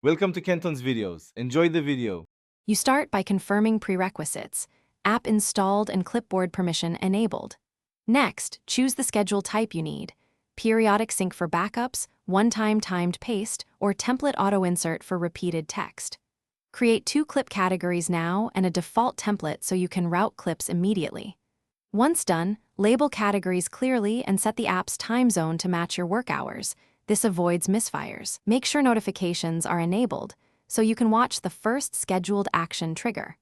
Welcome to Kenton's videos. Enjoy the video. You start by confirming prerequisites: app installed and clipboard permission enabled. Next, choose the schedule type you need: periodic sync for backups, one-time timed paste, or template auto-insert for repeated text. Create 2 clip categories now and a default template so you can route clips immediately. Once done, label categories clearly and set the app's time zone to match your work hours. This avoids misfires. Make sure notifications are enabled so you can watch the first scheduled action trigger.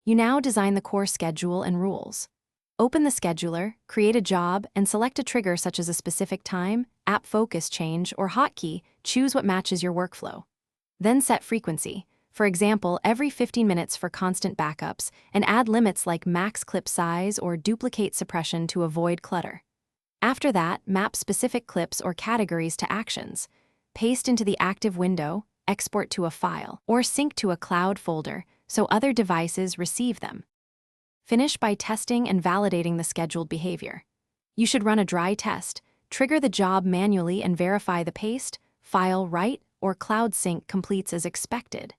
You now design the core schedule and rules. Open the scheduler, create a job, and select a trigger such as a specific time, app focus change, or hotkey. Choose what matches your workflow. Then set frequency. For example, every 15 minutes for constant backups, and add limits like max clip size or duplicate suppression to avoid clutter. After that, map specific clips or categories to actions. Paste into the active window, export to a file, or sync to a cloud folder so other devices receive them. Finish by testing and validating the scheduled behavior. You should run a dry test, trigger the job manually, and verify the paste, file write, or cloud sync completes as expected.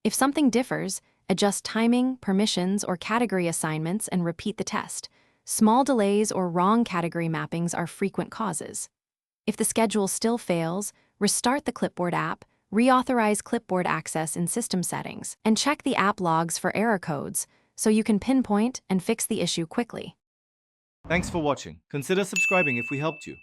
If something differs, adjust timing, permissions, or category assignments and repeat the test. Small delays or wrong category mappings are frequent causes. If the schedule still fails, restart the Clipboard app, reauthorize clipboard access in system settings, and check the app logs for error codes so you can pinpoint and fix the issue quickly. Thanks for watching. Consider subscribing if we helped you.